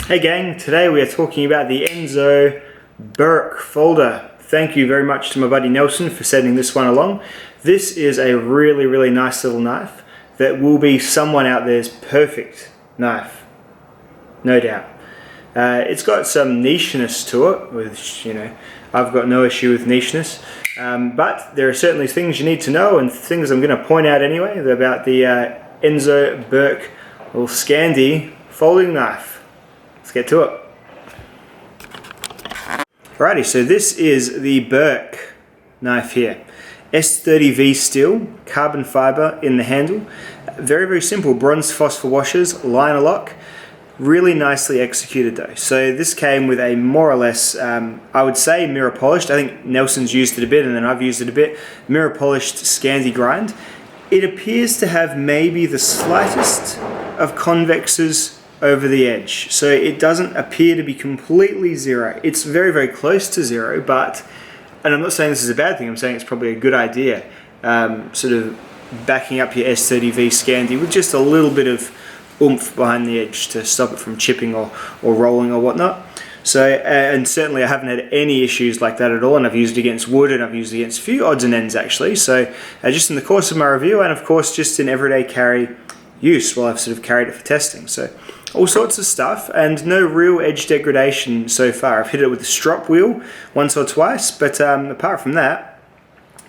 Hey gang, today we are talking about the Enzo Birk folder. Thank you very much to my buddy Nelson for sending this one along. This is a really nice little knife that will be someone out there's perfect knife, no doubt. It's got some nicheness to it, which, you know, I've got no issue with nicheness, but there are certainly things you need to know and things I'm going to point out anyway about the Enzo Birk little Scandi folding knife. Let's get to it. Alrighty, so this is the Birk knife here. S30V steel, carbon fiber in the handle. Very simple, bronze phosphor washers, liner lock. Really nicely executed though. So this came with a more or less, I would say mirror polished. I think Nelson's used it a bit and then I've used it a bit. Mirror polished Scandi grind. It appears to have maybe the slightest of convexes over the edge, so it doesn't appear to be completely zero. It's very close to zero, but, and I'm not saying this is a bad thing, I'm saying it's probably a good idea, sort of backing up your S30V Scandi with just a little bit of oomph behind the edge to stop it from chipping or rolling or whatnot. So, and certainly I haven't had any issues like that at all, and I've used it against wood and I've used it against a few odds and ends actually, so just in the course of my review and of course just in everyday carry use while I've sort of carried it for testing. So all sorts of stuff and no real edge degradation so far. I've hit it with the strop wheel once or twice, but apart from that,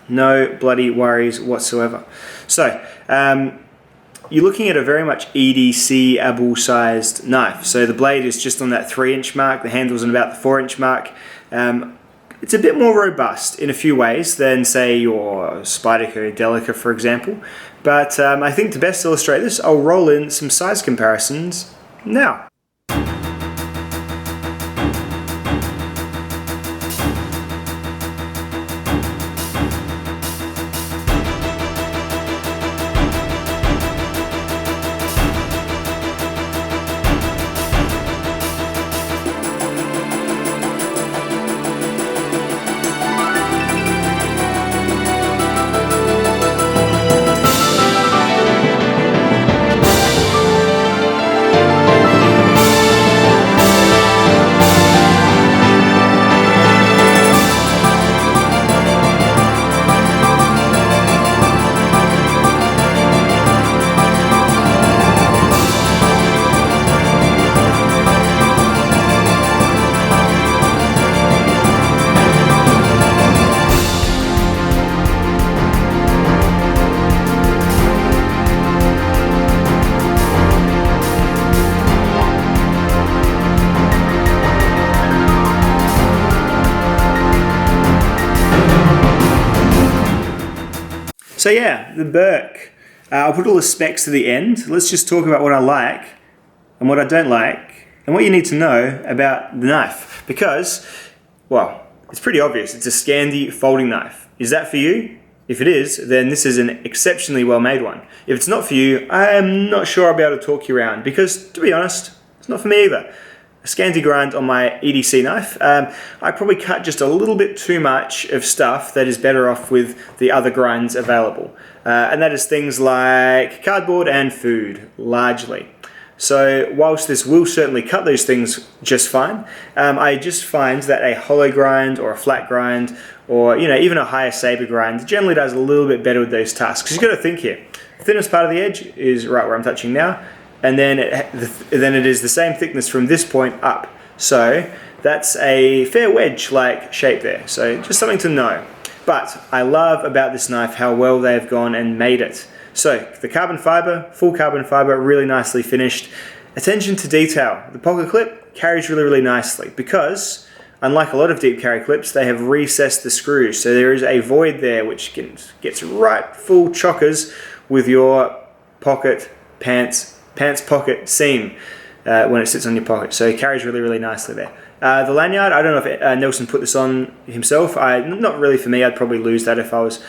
no bloody worries whatsoever. So you're looking at a very much EDC able sized knife. So the blade is just on that 3-inch mark, the handle's on about the 4-inch mark. It's a bit more robust in a few ways than say your Spyderco Delica for example. But I think to best illustrate this, I'll roll in some size comparisons now. So yeah, the Birk. I'll put all the specs to the end. Let's just talk about what I like and what I don't like and what you need to know about the knife. Because, well, it's pretty obvious. It's a Scandi folding knife. Is that for you? If it is, then this is an exceptionally well-made one. If it's not for you, I am not sure I'll be able to talk you around because, to be honest, it's not for me either. A Scandi grind on my EDC knife. I probably cut just a little bit too much of stuff that is better off with the other grinds available. And that is things like cardboard and food, largely. So whilst this will certainly cut those things just fine, I just find that a hollow grind or a flat grind or even a higher saber grind generally does a little bit better with those tasks. Because you've got to think here, the thinnest part of the edge is right where I'm touching now, and then it is the same thickness from this point up. So that's a fair wedge-like shape there. So just something to know. But I love about this knife how well they've gone and made it. So the carbon fiber, full carbon fiber, really nicely finished. Attention to detail. The pocket clip carries really nicely because unlike a lot of deep carry clips, they have recessed the screws. So there is a void there which gets right full chockers with your pocket, pants pocket seam when it sits on your pocket. So it carries really, really nicely there. The lanyard, I don't know if Nelson put this on himself. Not really for me. I'd probably lose that if I was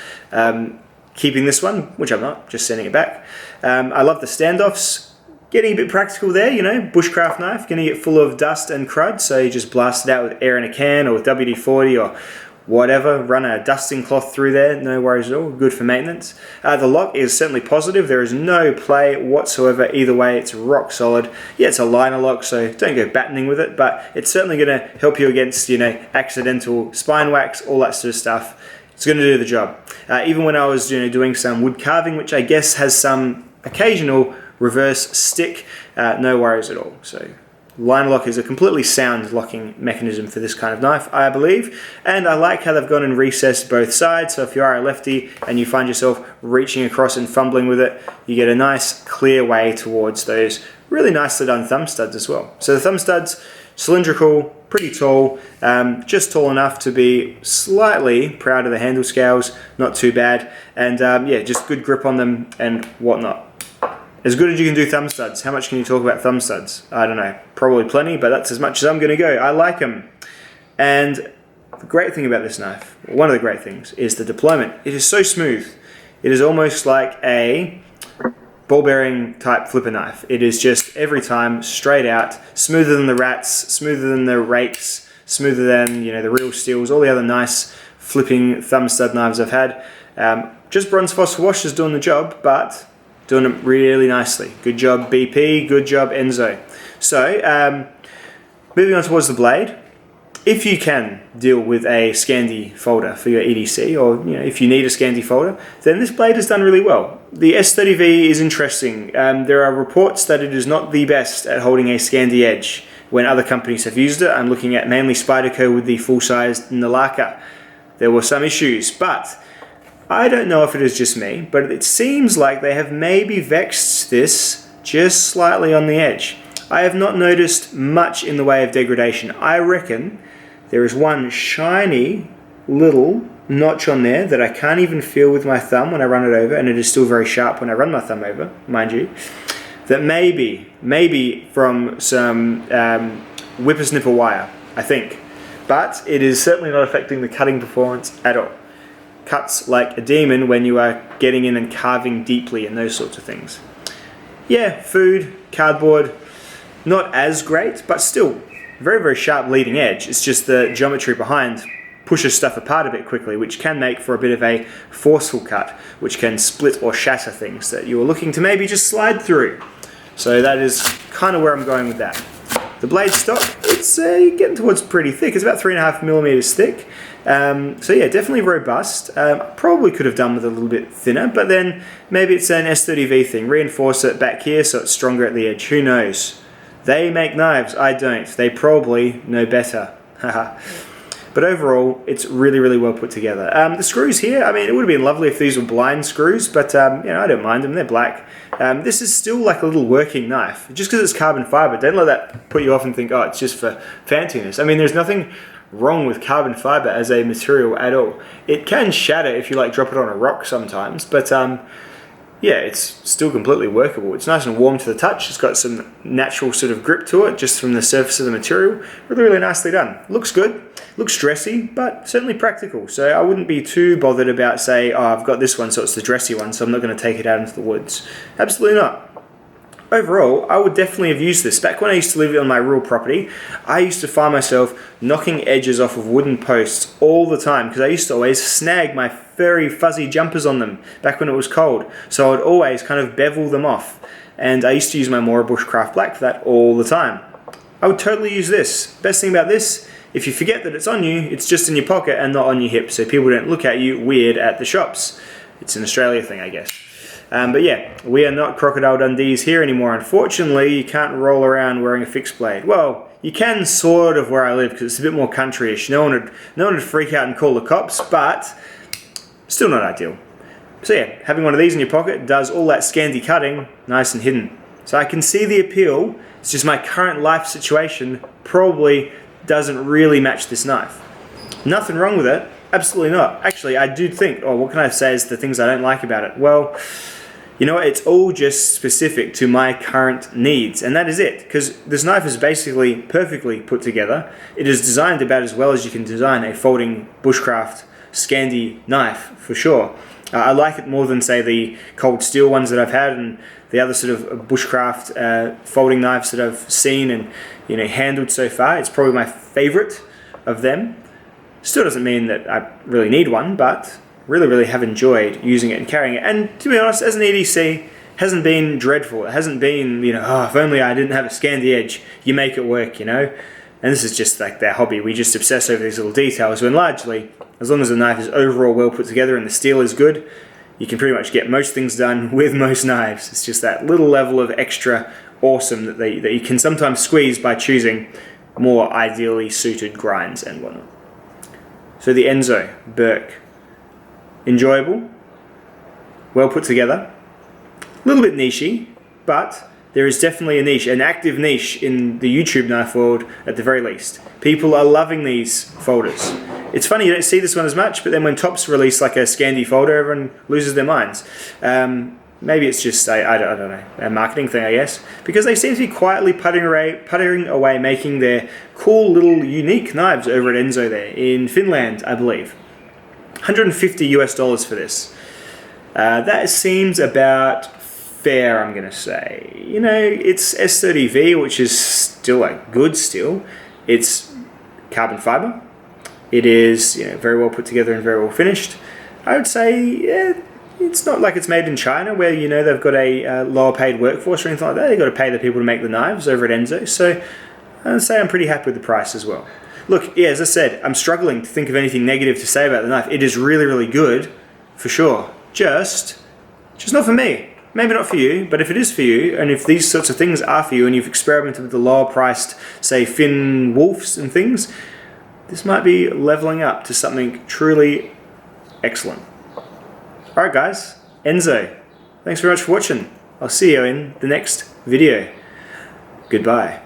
keeping this one, which I'm not, just sending it back. I love the standoffs. Getting a bit practical there, you know, bushcraft knife, going to get full of dust and crud, so you just blast it out with air in a can or with WD-40 or whatever, run a dusting cloth through there, no worries at all, good for maintenance. The lock is certainly positive, there is no play whatsoever either way, it's rock solid. Yeah, it's a liner lock, so don't go battening with it, but it's certainly going to help you against, you know, accidental spine wax, all that sort of stuff. It's going to do the job. Even when I was, you know, doing some wood carving, which I guess has some occasional reverse stick, no worries at all. So line lock is a completely sound locking mechanism for this kind of knife, I believe, and I like how they've gone and recessed both sides, so if you are a lefty and you find yourself reaching across and fumbling with it, you get a nice clear way towards those really nicely done thumb studs as well. So the thumb studs, cylindrical, pretty tall, just tall enough to be slightly proud of the handle scales, not too bad, and yeah, just good grip on them and whatnot. As good as you can do thumb studs. How much can you talk about thumb studs? I don't know, probably plenty, but that's as much as I'm going to go. I like them. And the great thing about this knife, one of the great things, is the deployment. It is so smooth. It is almost like a ball bearing type flipper knife. It is just every time straight out, smoother than the rats, smoother than the rakes, smoother than, you know, the real steels, all the other nice flipping thumb stud knives I've had. Just bronze phosphor wash is doing the job, but doing it really nicely. Good job BP, good job Enzo. So, moving on towards the blade. If you can deal with a Scandi folder for your EDC, or you know, if you need a Scandi folder, then this blade has done really well. The S30V is interesting. There are reports that it is not the best at holding a Scandi edge when other companies have used it. I'm looking at mainly Spyderco with the full-sized Nalaka. There were some issues, but I don't know if it is just me, but it seems like they have maybe vexed this just slightly on the edge. I have not noticed much in the way of degradation. I reckon there is one shiny little notch on there that I can't even feel with my thumb when I run it over, and it is still very sharp when I run my thumb over, mind you, that maybe from some whippersnipper wire, I think. But it is certainly not affecting the cutting performance at all. Cuts like a demon when you are getting in and carving deeply and those sorts of things. Yeah, food, cardboard, not as great, but still very, very sharp leading edge. It's just the geometry behind pushes stuff apart a bit quickly, which can make for a bit of a forceful cut, which can split or shatter things that you were looking to maybe just slide through. So that is kind of where I'm going with that. The blade stock, it's getting towards pretty thick. It's about 3.5 millimeters thick. So yeah, definitely robust. Probably could have done with a little bit thinner, but then maybe it's an S30V thing. Reinforce it back here so it's stronger at the edge. Who knows? They make knives. I don't. They probably know better. But overall, it's really, really well put together. The screws here, I mean, it would have been lovely if these were blind screws, but you know, I don't mind them. They're black. This is still like a little working knife. Just because it's carbon fiber, don't let that put you off and think, oh, it's just for fanciness. I mean, there's nothing wrong with carbon fiber as a material at all. It can shatter if you like drop it on a rock sometimes, but yeah, it's still completely workable. It's nice and warm to the touch. It's got some natural sort of grip to it just from the surface of the material. Really, really nicely done. Looks good. Looks dressy, but certainly practical. So I wouldn't be too bothered about, say, oh, I've got this one, so it's the dressy one, so I'm not going to take it out into the woods. Absolutely not. Overall, I would definitely have used this. Back when I used to live on my rural property, I used to find myself knocking edges off of wooden posts all the time because I used to always snag my very fuzzy jumpers on them back when it was cold. So I would always kind of bevel them off. And I used to use my Mora Bushcraft Black for that all the time. I would totally use this. Best thing about this, if you forget that it's on you, it's just in your pocket and not on your hip, so people don't look at you weird at the shops. It's an Australia thing, I guess. But yeah, we are not Crocodile Dundees here anymore. Unfortunately, you can't roll around wearing a fixed blade. Well, you can sort of where I live because it's a bit more countryish. No one would freak out and call the cops, but still not ideal. So yeah, having one of these in your pocket does all that Scandi cutting nice and hidden. So I can see the appeal. It's just my current life situation probably doesn't really match this knife. Nothing wrong with it, absolutely not. Actually, I do think, oh, what can I say is the things I don't like about it? Well, you know what, it's all just specific to my current needs, and that is it, because this knife is basically perfectly put together. It is designed about as well as you can design a folding bushcraft Scandi knife, for sure. I like it more than, say, the cold steel ones that I've had and the other sort of bushcraft folding knives that I've seen and, you know, handled so far. It's probably my favorite of them. Still doesn't mean that I really need one, but really have enjoyed using it and carrying it. And to be honest, as an EDC, hasn't been dreadful. It hasn't been, you know, oh, if only I didn't have a Scandi edge. You make it work, you know. And this is just like their hobby. We just obsess over these little details when largely, as long as the knife is overall well put together and the steel is good, you can pretty much get most things done with most knives. It's just that little level of extra awesome that you can sometimes squeeze by choosing more ideally suited grinds and whatnot. So the Enzo Birk. Enjoyable, well put together, a little bit nichey, but there is definitely a niche, an active niche in the YouTube knife world at the very least. People are loving these folders. It's funny you don't see this one as much, but then when Topps release like a Scandi folder, everyone loses their minds. Maybe it's just I don't know, a marketing thing, I guess, because they seem to be quietly puttering away, making their cool little unique knives over at Enzo there in Finland, I believe. $150 US for this. That seems about fair, I'm going to say. You know, it's S30V, which is still a good steel. It's carbon fiber. It is, you know, very well put together and very well finished. I would say, yeah, it's not like it's made in China where, you know, they've got a lower paid workforce or anything like that. They've got to pay the people to make the knives over at Enzo. So I'd say I'm pretty happy with the price as well. Look, yeah, as I said, I'm struggling to think of anything negative to say about the knife. It is really good, for sure. Just not for me. Maybe not for you, but if it is for you, and if these sorts of things are for you, and you've experimented with the lower priced, say, Finn Wolfs and things, this might be leveling up to something truly excellent. Alright guys, Enzo, thanks very much for watching. I'll see you in the next video. Goodbye.